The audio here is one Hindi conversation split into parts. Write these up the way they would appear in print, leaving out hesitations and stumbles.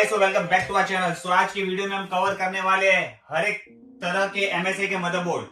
Guys, so welcome back to our channel. सो आज की वीडियो में हम कवर करने वाले हैं हर एक तरह के MSI के मदरबोर्ड,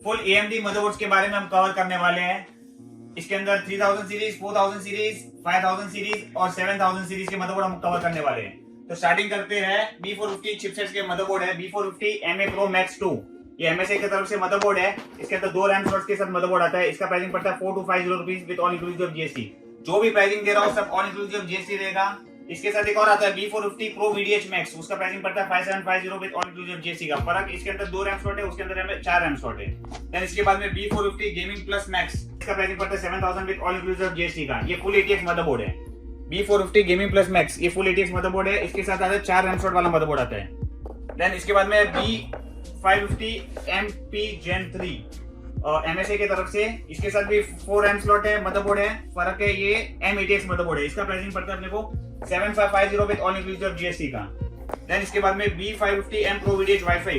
फुल AMD मदरबोर्ड्स के बारे में हम कवर करने वाले हैं। इसके अंदर 3000 सीरीज, 4000 सीरीज, 5000 सीरीज और 7000 सीरीज के मदरबोर्ड हम कवर करने वाले हैं। तो स्टार्टिंग करते हैं B450 चिपसेट्स के मदरबोर्ड है B450 MA Pro Max 2। ये MSI की तरफ से मदरबोर्ड है। इसके अंदर 2 रैम स्लॉट्स के साथ मदरबोर्ड आता है। इसका प्राइसिंग पड़ता है 4250 rupees with all inclusive GST। जो भी प्राइसिंग दे रहा हूँ सब ऑल इंक्लूसिव GST रहेगा। इसके साथ एक और आता है B450 Pro VDH Max, उसका प्राइसिंग पड़ता है 5750 विद ऑल इंक्लूसिव GST का। फर्क इसके अंदर 2 रैम स्लॉट है, उसके अंदर 4 रैम स्लॉट है। देन इसके बाद में B450 Gaming Plus Max, इसका प्राइसिंग पड़ता है 7000 विद ऑल इंक्लूसिव GST का। ये फुल ATX मदरबोर्ड है। B450 Gaming Plus Max ये फुल ATX मदरबोर्ड है। इसके साथ आता है 4 रैम स्लॉट वाला मदरबोर्ड आता है। देन इसके बाद में B550 MP Gen 3 MSI की तरफ से, इसके साथ भी 4 रैम स्लॉट है, मदरबोर्ड है। फर्क है ये M8X मदरबोर्ड है। इसका प्राइसिंग पड़ता है अपने को 7550 विद ऑल इंक्लूसिव GST का। देन इसके बाद में B550 M Pro VDH Wi-Fi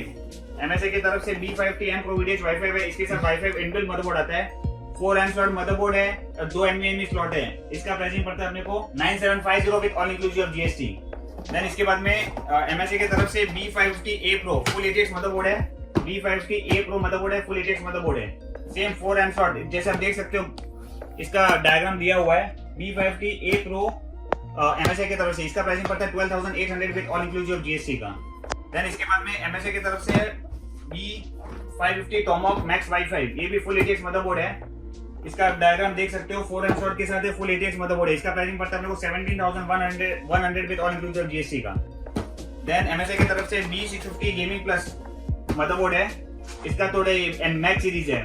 MSI की तरफ से B550 M Pro VDH Wi-Fi है। इसके साथ Wi-Fi इनबिल्ट मदरबोर्ड आता है। 4 रैम स्लॉट मदरबोर्ड है, 2 NVMe स्लॉट है। इसका प्राइसिंग पड़ता है अपने को 9750 with all inclusive GST। Then इसके बाद में MSI की तरफ से B550 A Pro full ATX motherboard है। B550 A Pro मदरबोर्ड है, फुल ATX मदरबोर्ड है। सेम 4 रैम स्लॉट, जैसे आप देख सकते हो इसका डायग्राम दिया हुआ है। B550 A Pro MSI की तरफ से, इसका प्राइसिंग पड़ता है 12800 विद ऑल इंक्लूसिव GST का। देन इसके बाद में MSI की तरफ से B550 Tomahawk Max Wi-Fi, ये भी फुल ATX मदरबोर्ड है। इसका डायग्राम देख सकते हो, 4 रैम स्लॉट के साथ है, फुल ATX मदरबोर्ड है। इसका प्राइसिंग पड़ता है अपने को 17100 विद ऑल इंक्लूसिव GST का। देन MSI की तरफ से B650 Gaming Plus मदरबोर्ड है। इसका थोड़ा मैक्स सीरीज है,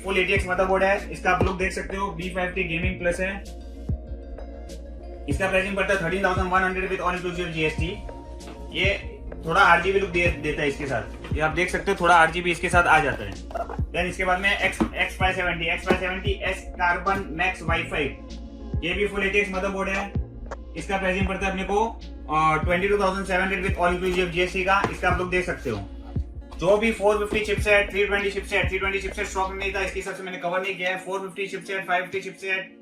फुल ATX मदरबोर्ड है। इसका आप लोग देख सकते हो B550 Gaming Plus है। इसका प्राइसिंग पड़ता है 13100 विद ऑल इंक्लूसिव GST। ये थोड़ा RGB लुक देता है इसके साथ, ये आप देख सकते हो, थोड़ा RGB इसके साथ आ जाता है। देन इसके बाद में X570 S Carbon Max Wi-Fi, ये भी फुल ATX मदरबोर्ड है। इसका प्राइसिंग पड़ता है अपने को 22700 विद ऑल इंक्लूसिव GST का। इसका आप लोग देख सकते हो। जो भी 450 चिपसेट, 320 चिपसेट स्टॉक में नहीं था, इसके हिसाब से मैंने कवर नहीं किया है। 450 चिपसेट, 550 चिपसेट,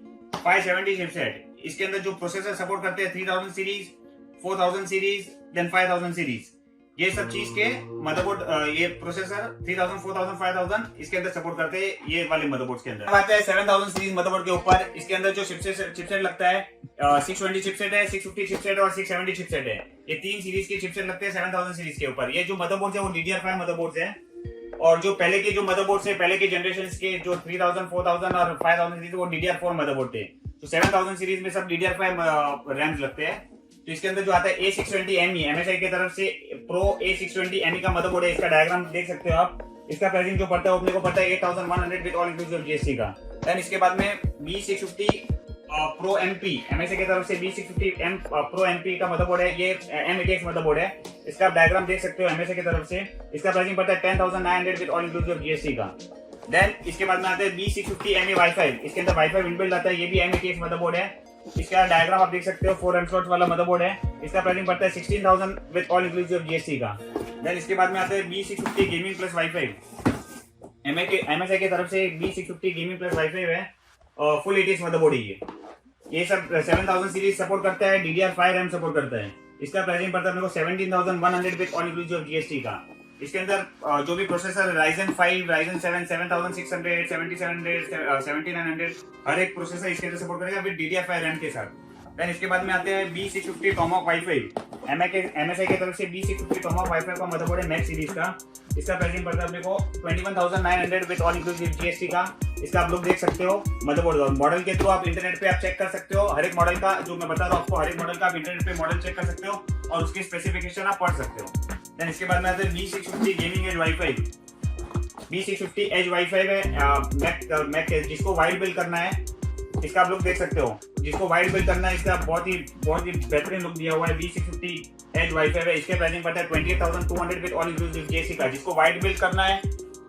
570 चिपसेट, इसके अंदर जो प्रोसेसर सपोर्ट करते हैं 3000 सीरीज, 4000 सीरीज, देन 5000 सीरीज, ये सब चीज के मदरबोर्ड, ये प्रोसेसर 3000, 4000, 5000 इसके अंदर सपोर्ट करते हैं ये वाले मदरबोर्ड्स के अंदर। बात है 7000 सीरीज मदरबोर्ड के ऊपर, इसके अंदर जो चिपसेट लगता है 620 चिपसेट है, 650 चिपसेट और 670 चिपसेट है। ये 3 सीरीज के चिपसेट लगते हैं 7000 सीरीज के ऊपर। ये जो मदरबोर्ड है वो DDR5 मदरबोर्ड है। और जो पहले के जो मदरबोर्ड है, पहले के जनरेशन के जो 3000, 4000 और 5000 सीरीज, वो DDR4 मदरबोर्ड थे। तो 7000 सीरीज में सब DDR5 रैम्स लगते हैं। तो इसके अंदर जो आता है A620ME MSI की तरफ से Pro A620ME का मदरबोर्ड है। इसका डायग्राम देख सकते हो आप। इसका प्राइसिंग जो पड़ता है अपने को पड़ता है 8100 विद ऑल इंक्लूसिव GST का। देन इसके बाद में B650 Pro MP MSI की तरफ से B650 Pro MP का मदरबोर्ड है। ये M8X मदरबोर्ड है। इसका डायग्राम देख सकते हो MSI की तरफ से। इसका प्राइसिंग पड़ता है 10900 विद ऑल इंक्लूसिव GST का। देन इसके बाद में आता है B650 MA Wi-Fi, इसके अंदर Wi-Fi इनबिल्ट आता है। ये भी M8X मदरबोर्ड है। इसका डायग्राम आप देख सकते हो, 4 रैम स्लॉट वाला मदरबोर्ड है। इसका प्राइसिंग पड़ता है 16000 विद ऑल इंक्लूसिव GST का। देन इसके बाद में आता है B650 Gaming Plus Wi-Fi MSI की तरफ से B650 Gaming Plus Wi-Fi है, और फुल ATX मदरबोर्ड है। ये सब 7000 सीरीज सपोर्ट करता है, DDR5 रैम सपोर्ट करता है। इसका प्राइसिंग पड़ता है अपने को 17100 विद ऑल इंक्लूसिव GST का। इसके अंदर जो भी प्रोसेसर Ryzen 5, Ryzen 7, 7600, 7700, 7900, हर एक प्रोसेसर इसके अंदर सपोर्ट करेगा विद DDR5 रैम के साथ। देन इसके बाद में आते हैं B650 Tomahawk Wi-Fi MSI की तरफ से B650 Tomahawk Wi-Fi का मदरबोर्ड है मैक्स सीरीज का। इसका प्राइसिंग पड़ता है अपने को 21900 विद ऑल इंक्लूसिव GST का। इसका आप लोग देख सकते हो मदरबोर्ड मॉडल के थ्रू आप इंटरनेट पे आप चेक कर सकते हो। हर एक मॉडल का जो मैं बता रहा हूँ आपको, हर एक मॉडल का आप इंटरनेट पे मॉडल चेक कर सकते हो और उसकी स्पेसिफिकेशन आप पढ़ सकते हो। देन इसके बाद में आते हैं B650 Gaming Edge Wi-Fi B650 Edge Wi-Fi है मैक जिसको वाइड बिल्ड करना है। इसका आप लोग देख सकते हो, जिसको वाइड बिल्ड करना है, इसका बहुत ही बेहतरीन लुक दिया हुआ है। B650 Edge Wi-Fi है। इसके प्राइसिंग पड़ता है 28200 विद ऑल इंक्लूसिव GST का। जिसको वाइड बिल्ड करना है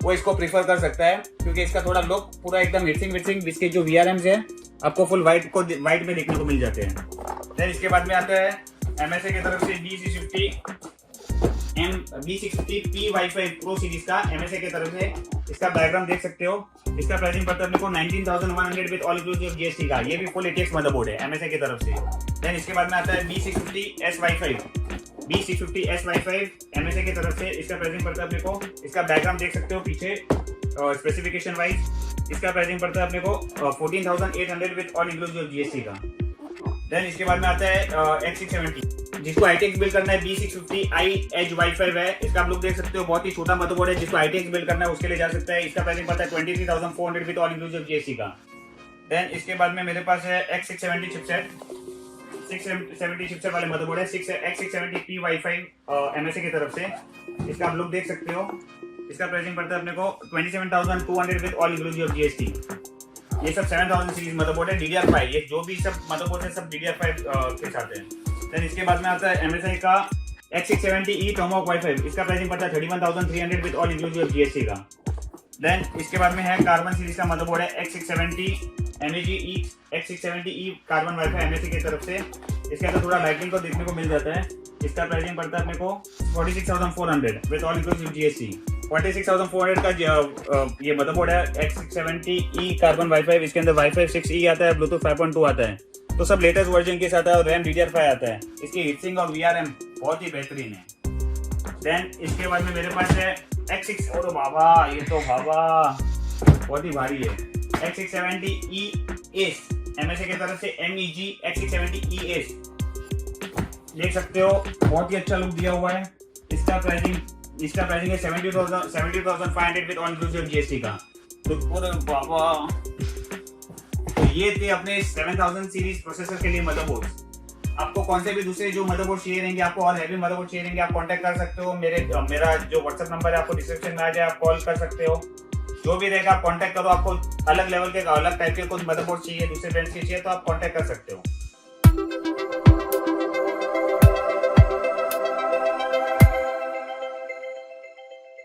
वो इसको प्रीफर कर सकता है, क्योंकि इसका थोड़ा लुक पूरा एकदम हिटसिंग इसके जो VRMs है आपको फुल वाइट में देखने को मिल जाते हैं। देन इसके बाद में आता है MSI की तरफ से B650 P Wi-Fi Pro series का MSI की तरफ से। इसका डायग्राम देख सकते हो। इसका प्राइसिंग पड़ता है अपने को 19100 विद ऑल इंक्लूसिव GST का। ये भी फुल ATX मदरबोर्ड है MSI की तरफ से। देन इसके बाद में आता है B650 S Wi-Fi B650SY5 MSA की तरफ से इसका प्राइसिंग पड़ता है अपने को। इसका बैकग्राउंड देख सकते हो पीछे स्पेसिफिकेशन वाइज। इसका प्राइसिंग पड़ता है अपने को 14,800 विद ऑल इंक्लूसिव GST का। देन इसके बाद में आता है X670, जिसको ITX बिल्ड करना है। B650i Edge Wi-Fi है। इसका आप लोग देख सकते हो बहुत ही छोटा मदरबोर्ड है, जिसको ITX बिल्ड करना है उसके लिए जा सकता है। इसका प्राइसिंग पड़ता है 23,400 विद ऑल इंक्लूसिव GST का। देन इसके बाद में मेरे पास है X670 चिपसेट, 670 चिपसेट वाले मदरबोर्ड है। X670P Wi-Fi MSA की तरफ से। इसका आप लोग देख सकते हो। इसका प्राइसिंग पड़ता है अपने को 27,200 विद ऑल इंक्लूसिव GST। ये सब 7000 सीरीज मदरबोर्ड है DDR5। ये जो भी सब मदरबोर्ड है सब DDR5 के साथ है। देन इसके बाद में आता है MSI का X670E Tomahawk Wi-Fi। इसका प्राइसिंग पड़ता है 31,300 विद ऑल इंक्लूसिव GST का। देन इसके बाद में है कार्बन सीरीज का मदरबोर्ड है X670 MEG X670E carbon wifi MSI की तरफ से। इसके अंदर थोड़ा लाइटिंग को देखने को मिल जाता है। इसका प्राइसिंग पड़ता है अपने को 46,400 विद ऑल इंक्लूसिव GST। 46,400 का ये मदरबोर्ड है X670E कार्बन वाईफाई। इसके अंदर वाईफाई 6E आता है, ब्लूटूथ 5.2 आता है, तो सब लेटेस्ट वर्जन के साथ है। और रैम DDR5 आता है। इसकी हीटसिंक और VRM बहुत ही बेहतरीन है। देन इसके बाद में मेरे पास है X6, और बाबा ये तो बाबा बहुत ही भारी है, X670E Ace MSA की तरफ से MEG X670E Ace। देख सकते हो बहुत ही अच्छा लुक दिया हुआ है। इसका प्राइसिंग है 70,500 विद ऑल इंक्लूसिव GST का। तो बाबा, तो ये थे अपने 7000 सीरीज प्रोसेसर के लिए मदरबोर्ड। आपको कौन से भी दूसरे जो मदरबोर्ड चाहिए रहेंगे, आपको और हैवी मदरबोर्ड चाहिए रहेंगे, आप कांटेक्ट कर सकते हो। मेरा जो व्हाट्सएप नंबर है आपको डिस्क्रिप्शन में आ जाए, आप कॉल कर सकते हो। जो भी रहेगा आप कांटेक्ट करो। आपको अलग लेवल के अलग टाइप के कुछ मदरबोर्ड चाहिए, दूसरे ब्रांड्स के चाहिए, तो आप कांटेक्ट कर सकते हो।